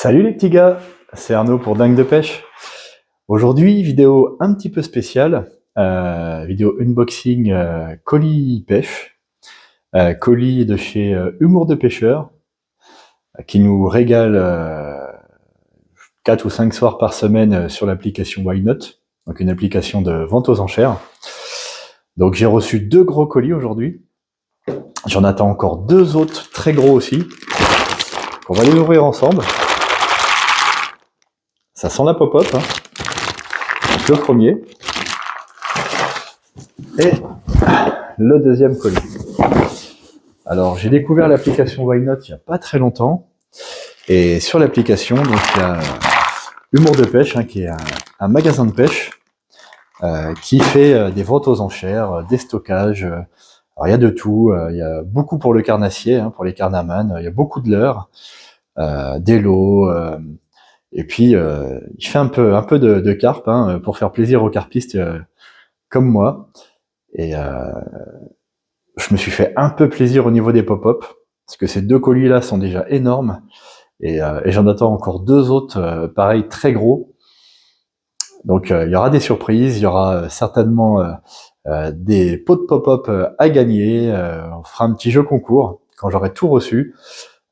Salut les petits gars, c'est Arnaud pour Dingue de Pêche. Aujourd'hui, vidéo un petit peu spéciale, vidéo unboxing colis pêche, colis de chez Humour de Pêcheur, qui nous régale 4 ou 5 soirs par semaine sur l'application Why Not, donc une application de vente aux enchères. Donc j'ai reçu 2 gros colis aujourd'hui, j'en attends encore 2 autres très gros aussi. On va les ouvrir ensemble. Ça sent la pop-up, hein. Donc le premier. Et le deuxième colis. Alors j'ai découvert l'application Why Not il n'y a pas très longtemps. Et sur l'application, donc il y a Humour de Pêche, hein, qui est un magasin de pêche qui fait des ventes aux enchères, des stockages. Alors il y a de tout. Il y a beaucoup pour le carnassier, hein, pour les carnamans. Il y a beaucoup de leurres, des lots. Et puis il fait un peu de carpe, hein, pour faire plaisir aux carpistes comme moi. Et je me suis fait un peu plaisir au niveau des pop-up, parce que ces 2 colis-là sont déjà énormes, et j'en attends encore 2 autres, pareil, très gros. Donc il y aura des surprises, il y aura certainement des pots de pop-up à gagner, on fera un petit jeu concours quand j'aurai tout reçu.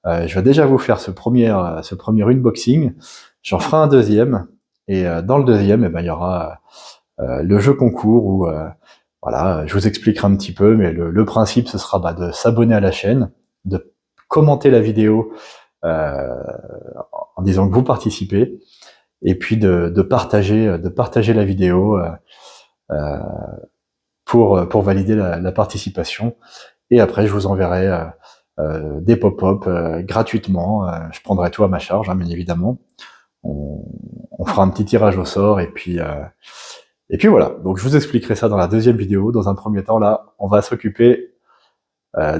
Je vais déjà vous faire ce premier unboxing, j'en ferai un deuxième, et dans le deuxième, il y aura le jeu concours où voilà, je vous expliquerai un petit peu, mais le principe, ce sera de s'abonner à la chaîne, de commenter la vidéo en disant que vous participez, et puis de partager la vidéo pour valider la participation. Et après, je vous enverrai des pop-up gratuitement. Je prendrai tout à ma charge, hein, bien évidemment. On fera un petit tirage au sort, et puis voilà, donc je vous expliquerai ça dans la deuxième vidéo. Dans un premier temps, là, on va s'occuper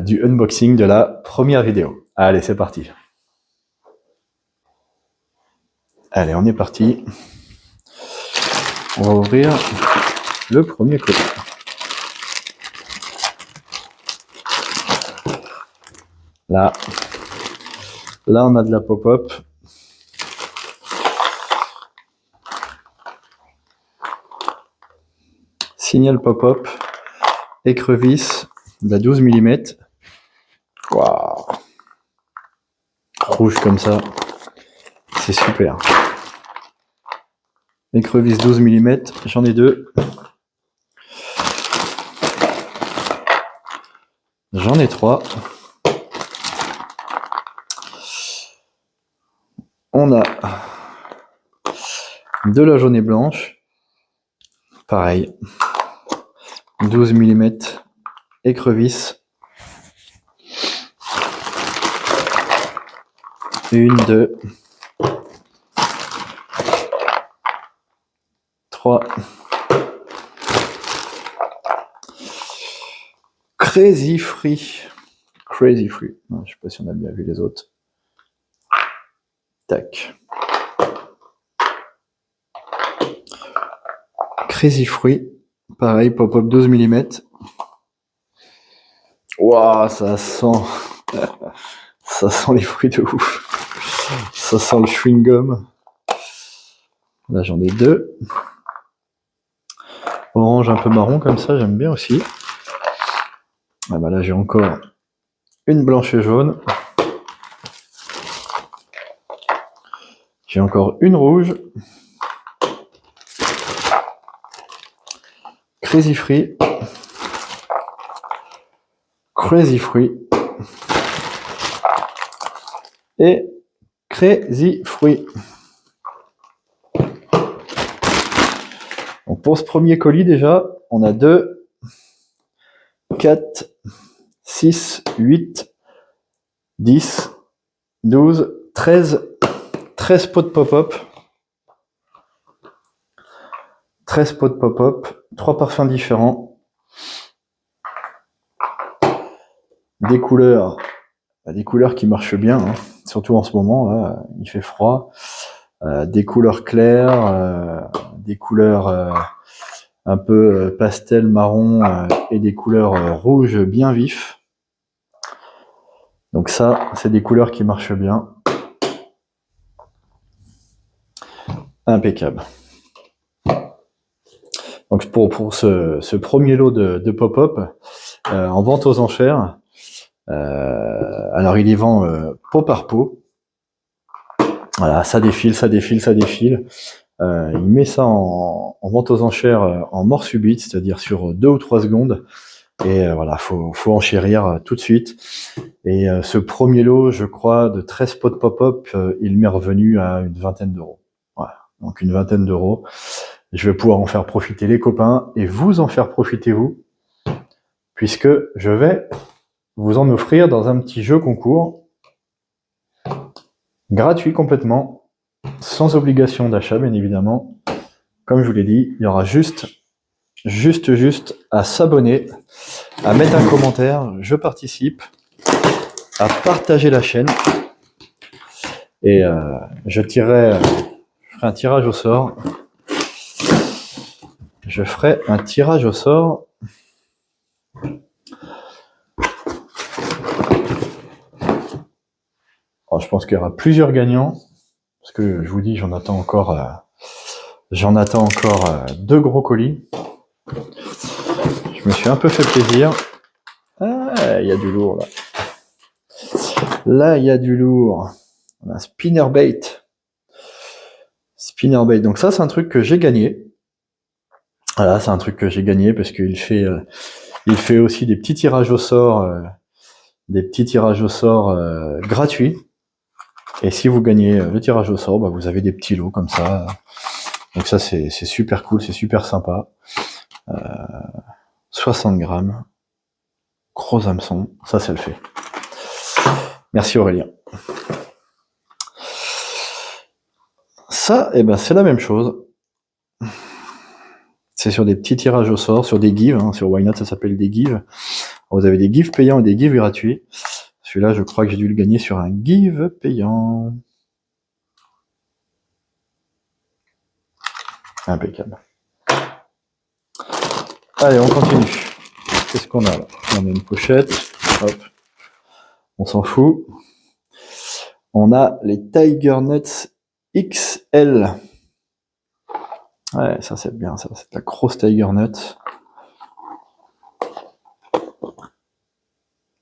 du unboxing de la première vidéo. Allez, c'est parti. Allez, on est parti. On va ouvrir le premier colis. Là, on a de la pop-up. Signal pop-up, écrevisse, de la 12 mm. Waouh! Rouge comme ça, c'est super. Écrevisse 12 mm, j'en ai 2. J'en ai 3. On a de la jaune et blanche. Pareil. 12 mm, écrevisse. 1, 2, 3. Crazy Free. Crazy Free. Non, je sais pas si on a bien vu les autres. Tac. Crazy Free. Pareil, pop-up 12 mm. Waouh, ça sent les fruits de ouf. Ça sent le chewing-gum. Là, j'en ai 2. Orange un peu marron comme ça, j'aime bien aussi. Ah bah là, j'ai encore une blanche et jaune. J'ai encore une rouge. Crazy Free. Crazy Free. Et Crazy Free. Donc pour ce premier colis déjà, on a 2, 4, 6, 8, 10, 12, 13 pots de pop-up. 13 pots de pop-up, 3 parfums différents. Des couleurs qui marchent bien, hein, surtout en ce moment, là, il fait froid. Des couleurs claires, des couleurs un peu pastel marron, et des couleurs rouges bien vifs. Donc ça, c'est des couleurs qui marchent bien. Impeccable. Donc pour ce premier lot de pop-up en vente aux enchères, alors il y vend pot par pot. Voilà, ça défile, ça défile, ça défile. Il met ça en vente aux enchères en mort subite, c'est-à-dire sur 2 ou 3 secondes. Et voilà, faut enchérir tout de suite. Et ce premier lot, je crois, de 13 pots de pop-up, il m'est revenu à une vingtaine d'euros. Voilà, donc une vingtaine d'euros. Je vais pouvoir en faire profiter les copains et vous en faire profiter vous, puisque je vais vous en offrir dans un petit jeu concours, gratuit complètement, sans obligation d'achat bien évidemment. Comme je vous l'ai dit, il y aura juste à s'abonner, à mettre un commentaire, je participe, à partager la chaîne, et je ferai un tirage au sort. Je ferai un tirage au sort. Alors, je pense qu'il y aura plusieurs gagnants, parce que je vous dis, j'en attends encore 2 gros colis. Je me suis un peu fait plaisir. Ah, il y a du lourd là. Là, il y a du lourd. On a un spinnerbait. Spinnerbait. Donc ça, c'est un truc que j'ai gagné. Voilà, c'est un truc que j'ai gagné parce qu'il fait aussi des petits tirages au sort, gratuits. Et si vous gagnez le tirage au sort, bah, vous avez des petits lots comme ça. Donc ça, c'est super cool, c'est super sympa. 60 grammes. Gros hameçon. Ça, le fait. Merci Aurélien. Ça, c'est la même chose. C'est sur des petits tirages au sort, sur des gives. Sur Why Not, ça s'appelle des gives. Vous avez des gives payants et des gives gratuits. Celui-là, je crois que j'ai dû le gagner sur un give payant. Impeccable. Allez, on continue. Qu'est-ce qu'on a là? On a une pochette. Hop. On s'en fout. On a les Tiger Nuts XL. Ouais, ça c'est bien, ça. C'est de la grosse Tiger Nut.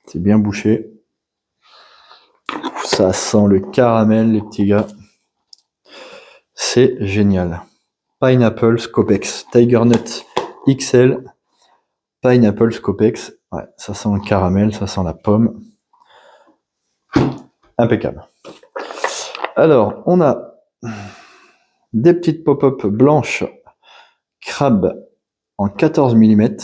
C'est bien bouché. Ça sent le caramel, les petits gars. C'est génial. Pineapple Scopex. Tiger Nut XL. Pineapple Scopex. Ouais, ça sent le caramel, ça sent la pomme. Impeccable. Alors, on a des petites pop-up blanches crabe en 14 mm.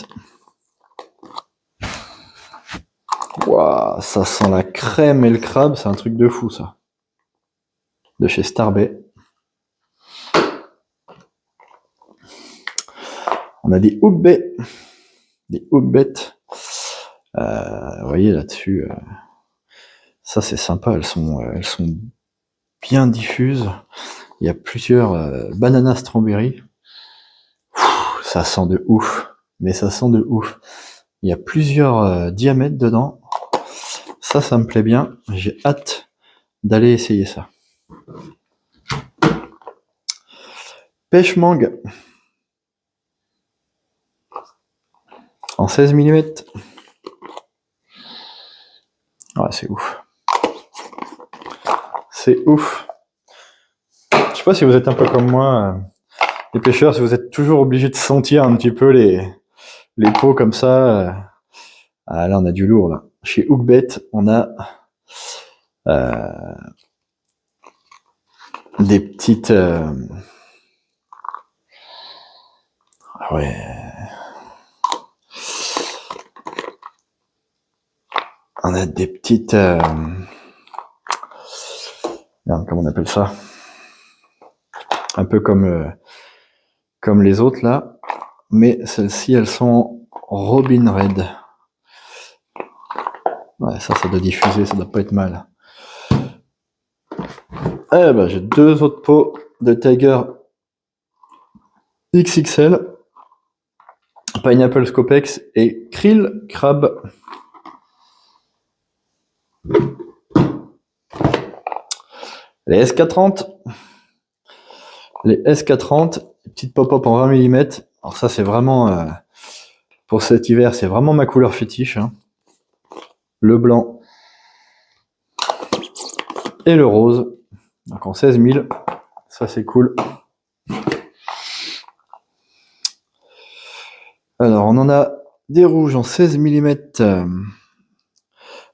Waouh, ça sent la crème et le crabe, c'est un truc de fou ça. De chez Starbay. On a des hookbait. Des hookbait. Vous voyez là-dessus, ça c'est sympa, elles sont bien diffuses. Il y a plusieurs banana strawberry. Ça sent de ouf, mais ça sent de ouf. Il y a plusieurs diamètres dedans. Ça me plaît bien. J'ai hâte d'aller essayer ça. Pêche mangue en 16 mm. Ouais, c'est ouf. C'est ouf. Je sais pas si vous êtes un peu comme moi, les pêcheurs, si vous êtes toujours obligé de sentir un petit peu les peaux comme ça. Ah, là, on a du lourd, là. Chez Hookbait, on a des petites... ouais... On a des petites... Merde, comment on appelle ça? Un peu comme les autres, là. Mais celles-ci, elles sont Robin Red. Ouais, ça doit diffuser, ça doit pas être mal. J'ai 2 autres pots de Tiger XXL, Pineapple Scopex et Krill Crab. Les SK30. Les S430, petites pop-up en 20 mm. Alors ça, c'est vraiment, pour cet hiver, c'est vraiment ma couleur fétiche. Hein. Le blanc et le rose. Donc en 16 000, ça c'est cool. Alors on en a des rouges en 16 mm.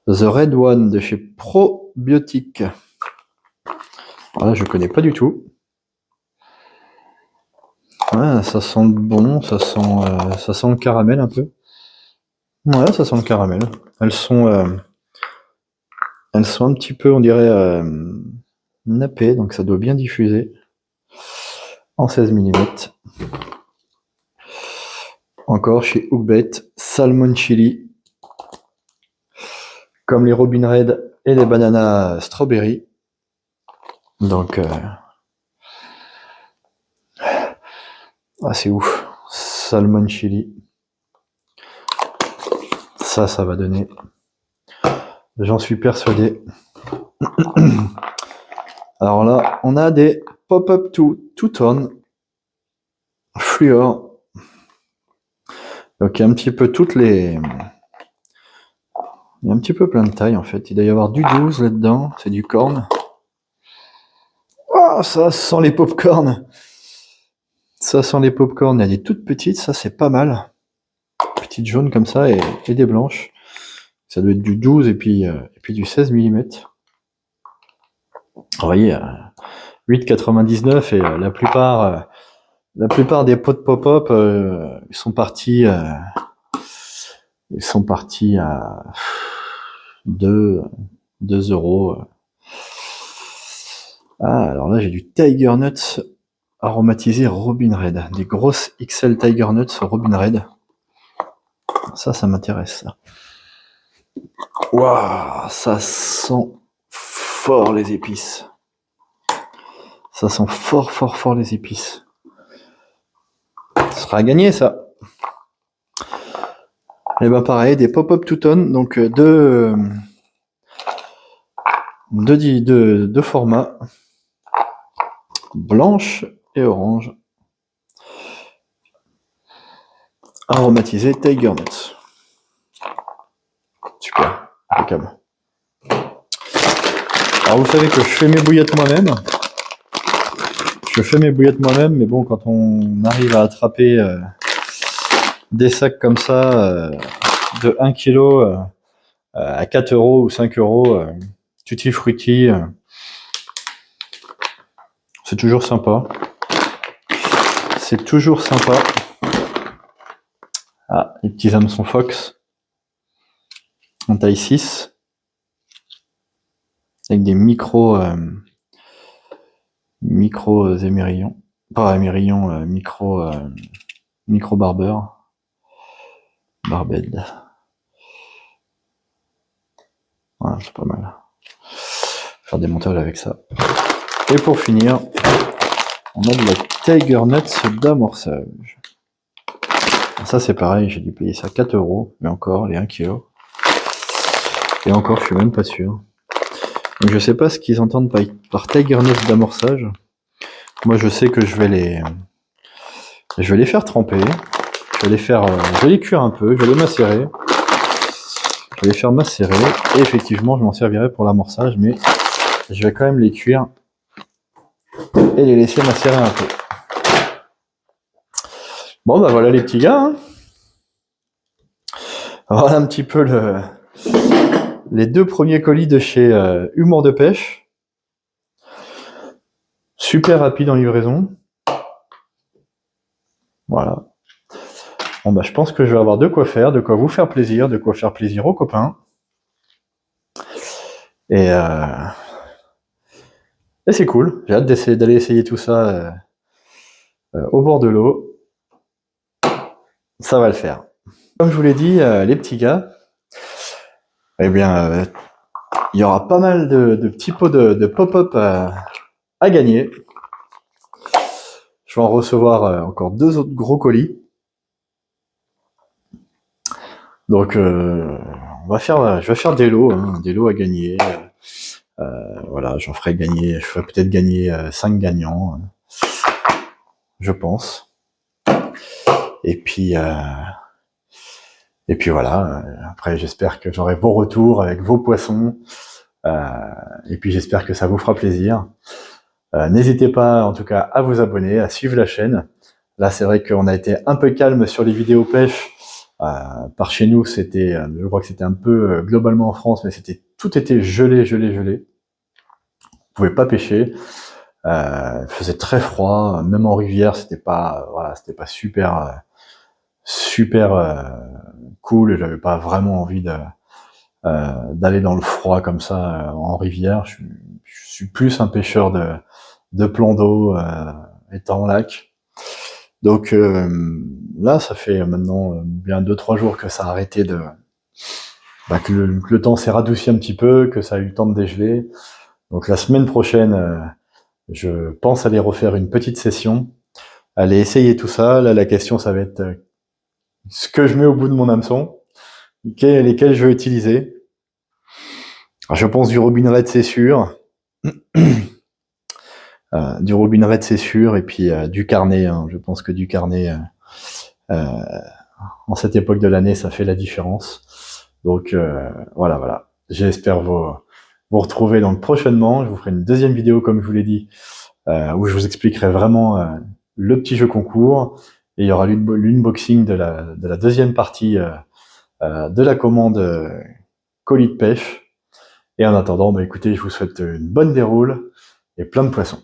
The Red One de chez Probiotic. Alors là, je connais pas du tout. Ouais, ça sent bon, ça sent le caramel un peu. Ouais, ça sent le caramel. Elles sont un petit peu, on dirait, nappées, donc ça doit bien diffuser. En 16 mm. Encore chez Hookbait, Salmon Chili. Comme les Robin Red et les Banana Strawberry. Donc, c'est ouf. Salmon Chili. Ça va donner. J'en suis persuadé. Alors là, on a des pop-up two-tone fluor. Donc il y a un petit peu toutes les... Il y a un petit peu plein de tailles en fait. Il doit y avoir du 12 là-dedans. C'est du corn. Oh, ça sent les pop-corn. Ça sent les pop-corn. Il y a des toutes petites. Ça, c'est pas mal. Petites jaunes comme ça et des blanches. Ça doit être du 12 et puis du 16 mm. Vous voyez, 8,99 et la plupart des pots de pop-up, ils sont partis à 2 euros. Ah, alors là, j'ai du Tiger Nuts aromatisé Robin Red. Des grosses XL Tiger Nuts Robin Red. Ça m'intéresse, ça. Waouh, ça sent fort les épices. Ça sent fort les épices. Ça sera à gagner, ça. Et bah pareil, des pop-up two-tone, donc deux formats, blanche et orange, aromatisé Tiger Nuts. Super, impeccable. Alors vous savez que je fais mes bouillettes moi-même. Mais bon, quand on arrive à attraper des sacs comme ça de 1 kg à 4 euros ou 5 euros, tutti frutti, c'est toujours sympa. C'est toujours sympa. Ah, les petits hameçons Fox en taille 6 avec des micro émerillons, pas émerillons, micro barbeur, barbed. Voilà, c'est pas mal. Faire des montages avec ça. Et pour finir, on a de la Tiger Nuts d'amorçage. Ça c'est pareil, j'ai dû payer ça 4 euros, mais encore les 1 kg. Et encore, je suis même pas sûr. Donc je sais pas ce qu'ils entendent par Tiger Nuts d'amorçage. Moi je sais que je vais les faire tremper. Je vais les cuire un peu, je vais les macérer. Je vais les faire macérer. Et effectivement, je m'en servirai pour l'amorçage, mais je vais quand même les cuire et les laisser macérer un peu. Bon bah voilà les petits gars. Hein. Voilà un petit peu les 2 premiers colis de chez Humour de Pêche. Super rapide en livraison. Voilà. Bon bah je pense que je vais avoir de quoi faire, de quoi vous faire plaisir, de quoi faire plaisir aux copains. Et c'est cool. J'ai hâte d'aller essayer tout ça au bord de l'eau. Ça va le faire. Comme je vous l'ai dit, les petits gars, eh bien, il y aura pas mal de petits pots de pop-up à gagner. Je vais en recevoir encore 2 autres gros colis. Donc, je vais faire des lots à gagner. Voilà, je ferai peut-être gagner 5 gagnants. je pense. Et puis voilà. Après, j'espère que j'aurai vos retours avec vos poissons. Et puis j'espère que ça vous fera plaisir. N'hésitez pas, en tout cas, à vous abonner, à suivre la chaîne. Là, c'est vrai qu'on a été un peu calme sur les vidéos pêche. Par chez nous, c'était, je crois que c'était un peu globalement en France, mais tout était gelé. Vous pouvez pas pêcher. Il faisait très froid, même en rivière, c'était pas, voilà, c'était pas super cool. Et j'avais pas vraiment envie d'aller dans le froid comme ça en rivière. Je suis plus un pêcheur de plans d'eau étant en lac. Donc là, ça fait maintenant bien 2-3 jours que ça a arrêté que le temps s'est radouci un petit peu, que ça a eu le temps de dégeler. Donc la semaine prochaine, je pense aller refaire une petite session, aller essayer tout ça. Là, la question, ça va être ce que je mets au bout de mon hameçon, lesquels je vais utiliser. Alors, je pense du Robin Red, c'est sûr. Du Robin Red, c'est sûr, et puis du carnet. Hein. Je pense que du carnet, en cette époque de l'année, ça fait la différence. Donc voilà. J'espère vous retrouver donc prochainement. Je vous ferai une deuxième vidéo, comme je vous l'ai dit, où je vous expliquerai vraiment le petit jeu concours. Et il y aura l'unboxing de la deuxième partie de la commande colis de pêche. Et en attendant, écoutez, je vous souhaite une bonne déroule et plein de poissons.